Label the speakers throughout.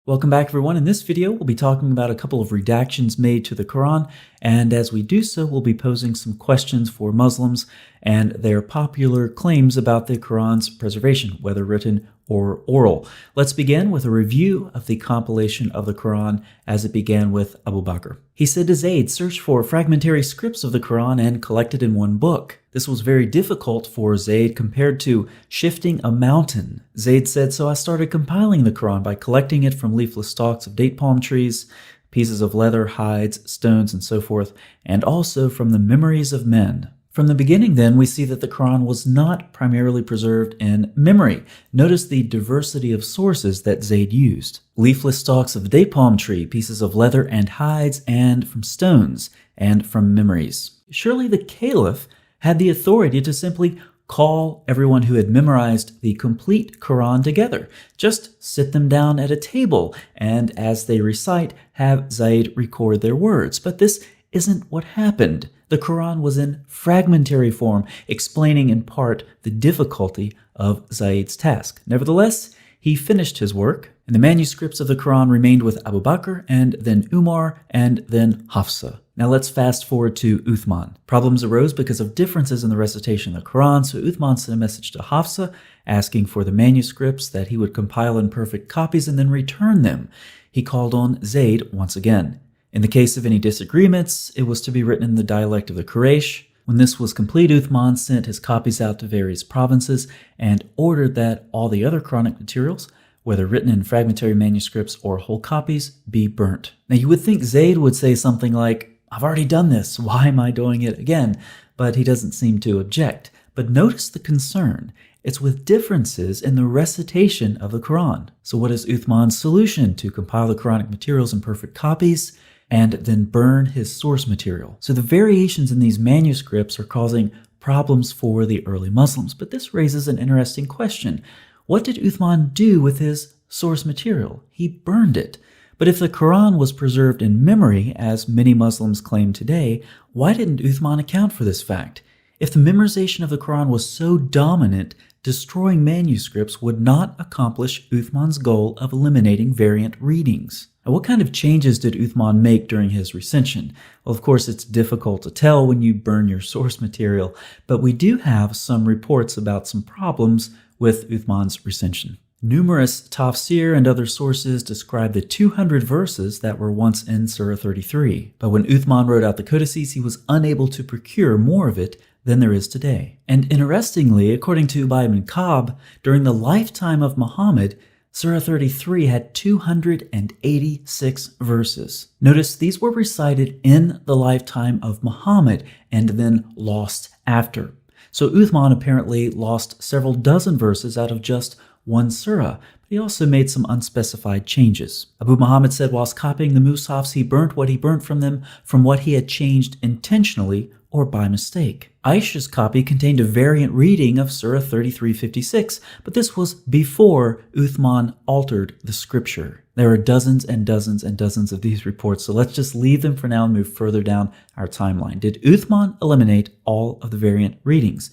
Speaker 1: Welcome back, everyone. In this video, we'll be talking about a couple of redactions made to the Quran, and as we do so, we'll be posing some questions for Muslims and their popular claims about the Quran's preservation, whether written or oral. Let's begin with a review of the compilation of the Quran as it began with Abu Bakr. He said to Zayd, "Search for fragmentary scripts of the Quran and collect it in one book." This was very difficult for Zayd compared to shifting a mountain. Zayd said, "So I started compiling the Quran by collecting it from leafless stalks of date palm trees, pieces of leather, hides, stones, and so forth, and also from the memories of men." From the beginning, then, we see that the Quran was not primarily preserved in memory. Notice the diversity of sources that Zayd used. Leafless stalks of date palm tree, pieces of leather and hides, and from stones, and from memories. Surely the Caliph had the authority to simply call everyone who had memorized the complete Quran together. Just sit them down at a table, and as they recite, have Zayd record their words. But this isn't what happened. The Quran was in fragmentary form, explaining in part the difficulty of Zayd's task. Nevertheless, he finished his work, and the manuscripts of the Quran remained with Abu Bakr, and then Umar, and then Hafsa. Now let's fast forward to Uthman. Problems arose because of differences in the recitation of the Quran, so Uthman sent a message to Hafsa asking for the manuscripts that he would compile in perfect copies and then return them. He called on Zayd once again. In the case of any disagreements, it was to be written in the dialect of the Quraysh. When this was complete, Uthman sent his copies out to various provinces and ordered that all the other Quranic materials, whether written in fragmentary manuscripts or whole copies, be burnt. Now you would think Zayd would say something like, "I've already done this, why am I doing it again?" But he doesn't seem to object. But notice the concern. It's with differences in the recitation of the Quran. So what is Uthman's solution? To compile the Quranic materials in perfect copies and then burn his source material. So the variations in these manuscripts are causing problems for the early Muslims. But this raises an interesting question. What did Uthman do with his source material? He burned it. But if the Quran was preserved in memory, as many Muslims claim today, why didn't Uthman account for this fact? If the memorization of the Quran was so dominant, destroying manuscripts would not accomplish Uthman's goal of eliminating variant readings. Now, what kind of changes did Uthman make during his recension? Well, of course, it's difficult to tell when you burn your source material, but we do have some reports about some problems with Uthman's recension. Numerous tafsir and other sources describe the 200 verses that were once in Surah 33. But when Uthman wrote out the codices, he was unable to procure more of it than there is today. And interestingly, according to Ubay ibn Ka'b, during the lifetime of Muhammad, Surah 33 had 286 verses. Notice these were recited in the lifetime of Muhammad and then lost after. So Uthman apparently lost several dozen verses out of just one surah, but he also made some unspecified changes. Abu Muhammad said whilst copying the mushafs, he burnt what he burnt from them from what he had changed intentionally or by mistake. Aisha's copy contained a variant reading of Surah 33:56, but this was before Uthman altered the scripture. There are dozens and dozens and dozens of these reports, so let's just leave them for now and move further down our timeline. Did Uthman eliminate all of the variant readings?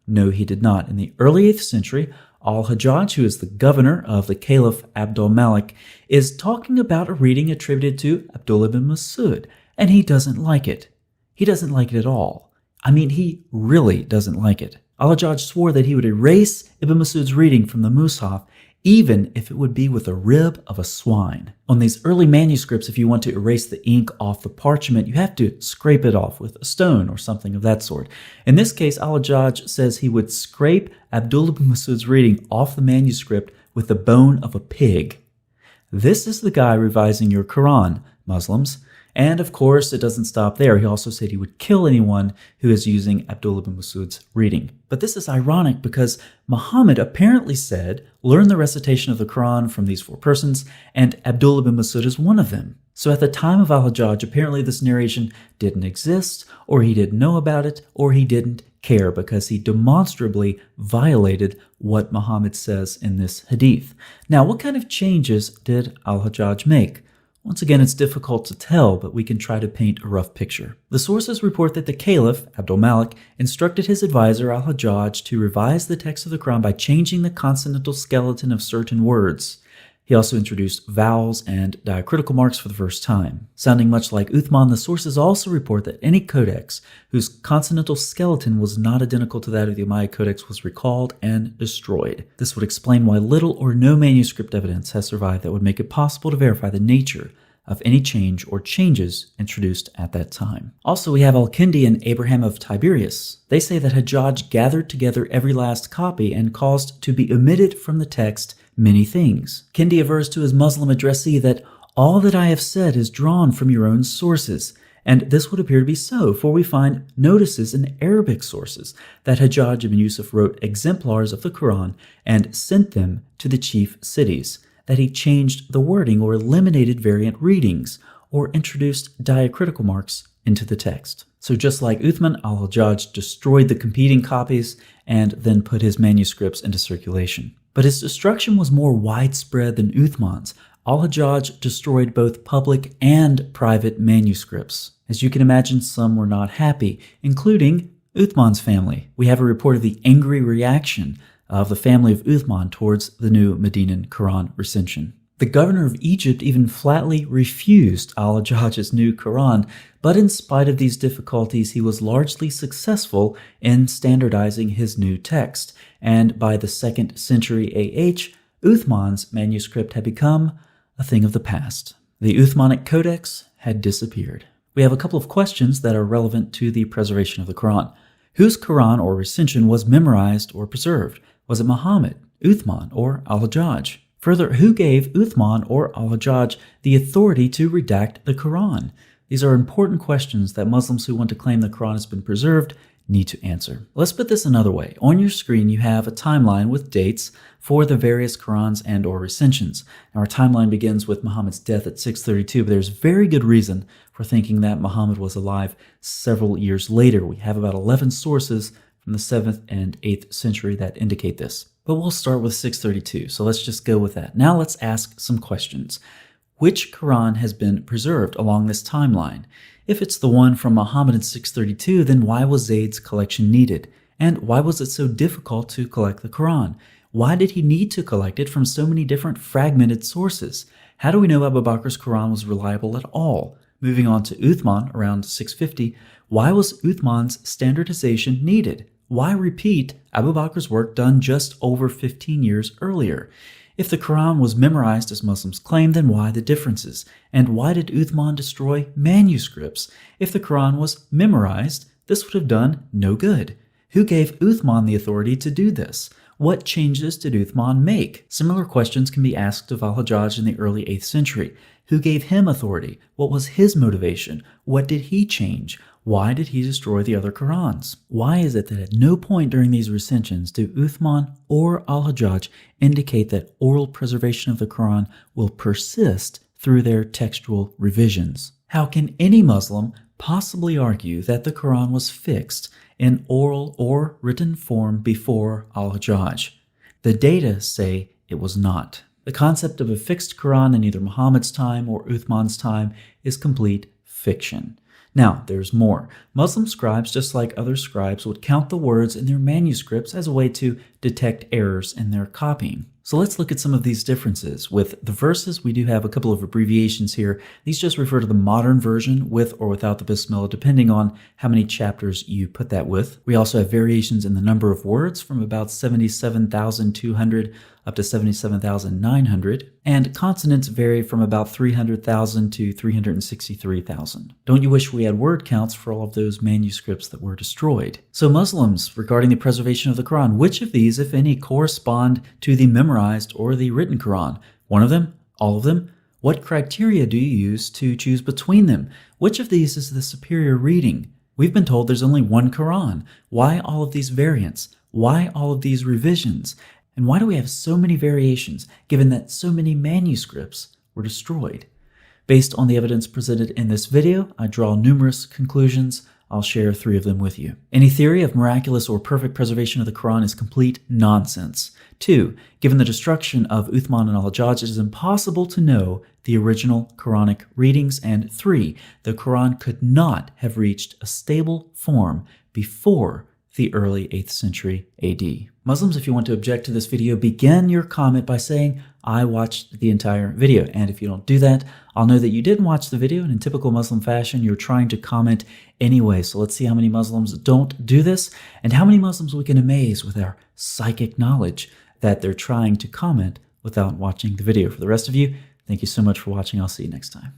Speaker 1: No, he did not. In the early 8th century, Al-Hajjaj, who is the governor of the Caliph Abdul Malik, is talking about a reading attributed to Abdullah ibn Masud, and he doesn't like it. He doesn't like it at all. I mean, he really doesn't like it. Al-Hajjaj swore that he would erase Ibn Masud's reading from the Mus'haf, even if it would be with a rib of a swine. On these early manuscripts, if you want to erase the ink off the parchment, you have to scrape it off with a stone or something of that sort. In this case, Al-Hajjaj says he would scrape Abdullah ibn Masud's reading off the manuscript with the bone of a pig. This is the guy revising your Quran, Muslims. And of course, it doesn't stop there. He also said he would kill anyone who is using Abdullah ibn Masud's reading. But this is ironic because Muhammad apparently said, learn the recitation of the Quran from these 4 persons, and Abdullah ibn Masud is one of them. So at the time of Al-Hajjaj, apparently this narration didn't exist, or he didn't know about it, or he didn't care because he demonstrably violated what Muhammad says in this hadith. Now, what kind of changes did Al-Hajjaj make? Once again, it's difficult to tell, but we can try to paint a rough picture. The sources report that the Caliph, Abdul Malik, instructed his advisor Al-Hajjaj to revise the text of the Quran by changing the consonantal skeleton of certain words. He also introduced vowels and diacritical marks for the first time. Sounding much like Uthman, the sources also report that any codex whose consonantal skeleton was not identical to that of the Umayyad Codex was recalled and destroyed. This would explain why little or no manuscript evidence has survived that would make it possible to verify the nature of any change or changes introduced at that time. Also, we have Al-Kindi and Abraham of Tiberias. They say that Hajjaj gathered together every last copy and caused to be omitted from the text many things. Kindi avers to his Muslim addressee that all that I have said is drawn from your own sources, and this would appear to be so, for we find notices in Arabic sources that Hajjaj ibn Yusuf wrote exemplars of the Quran and sent them to the chief cities, that he changed the wording or eliminated variant readings, or introduced diacritical marks into the text. So just like Uthman, al-Hajjaj destroyed the competing copies and then put his manuscripts into circulation. But his destruction was more widespread than Uthman's. Al-Hajjaj destroyed both public and private manuscripts. As you can imagine, some were not happy, including Uthman's family. We have a report of the angry reaction of the family of Uthman towards the new Medinan Quran recension. The governor of Egypt even flatly refused al-Hajjaj's new Quran, but in spite of these difficulties, he was largely successful in standardizing his new text, and by the 2nd century AH, Uthman's manuscript had become a thing of the past. The Uthmanic Codex had disappeared. We have a couple of questions that are relevant to the preservation of the Quran. Whose Quran or recension was memorized or preserved? Was it Muhammad, Uthman, or al-Hajjaj? Further, who gave Uthman or al-Hajjaj the authority to redact the Quran? These are important questions that Muslims who want to claim the Quran has been preserved need to answer. Let's put this another way. On your screen, you have a timeline with dates for the various Qurans and or recensions. Now, our timeline begins with Muhammad's death at 632, but there's very good reason for thinking that Muhammad was alive several years later. We have about 11 sources from the 7th and 8th century that indicate this. But we'll start with 632, so let's just go with that. Now let's ask some questions. Which Quran has been preserved along this timeline? If it's the one from Muhammad in 632, then why was Zayd's collection needed? And why was it so difficult to collect the Quran? Why did he need to collect it from so many different fragmented sources? How do we know Abu Bakr's Quran was reliable at all? Moving on to Uthman around 650, why was Uthman's standardization needed? Why repeat Abu Bakr's work done just over 15 years earlier? If the Quran was memorized as Muslims claim, then why the differences? And why did Uthman destroy manuscripts? If the Quran was memorized, this would have done no good. Who gave Uthman the authority to do this? What changes did Uthman make? Similar questions can be asked of al-Hajjaj in the early 8th century. Who gave him authority? What was his motivation? What did he change? Why did he destroy the other Qurans? Why is it that at no point during these recensions do Uthman or al-Hajjaj indicate that oral preservation of the Quran will persist through their textual revisions? How can any Muslim possibly argue that the Quran was fixed in oral or written form before al-Hajjaj? The data say it was not. The concept of a fixed Quran in either Muhammad's time or Uthman's time is complete fiction. Now, there's more. Muslim scribes, just like other scribes, would count the words in their manuscripts as a way to detect errors in their copying. So let's look at some of these differences. With the verses, we do have a couple of abbreviations here. These just refer to the modern version with or without the Bismillah, depending on how many chapters you put that with. We also have variations in the number of words from about 77,200 up to 77,900, and consonants vary from about 300,000 to 363,000. Don't you wish we had word counts for all of those manuscripts that were destroyed? So Muslims, regarding the preservation of the Quran, which of these, if any, correspond to the memorized or the written Quran? One of them? All of them? What criteria do you use to choose between them? Which of these is the superior reading? We've been told there's only one Quran. Why all of these variants? Why all of these revisions? And why do we have so many variations, given that so many manuscripts were destroyed? Based on the evidence presented in this video, I draw numerous conclusions. I'll share 3 of them with you. Any theory of miraculous or perfect preservation of the Quran is complete nonsense. 2, given the destruction of Uthman and al-Hajjaj, it is impossible to know the original Quranic readings. And 3, the Quran could not have reached a stable form before the early 8th century AD. Muslims, if you want to object to this video, begin your comment by saying, I watched the entire video. And if you don't do that, I'll know that you didn't watch the video, and in typical Muslim fashion, you're trying to comment anyway. So let's see how many Muslims don't do this, and how many Muslims we can amaze with our psychic knowledge that they're trying to comment without watching the video. For the rest of you, thank you so much for watching. I'll see you next time.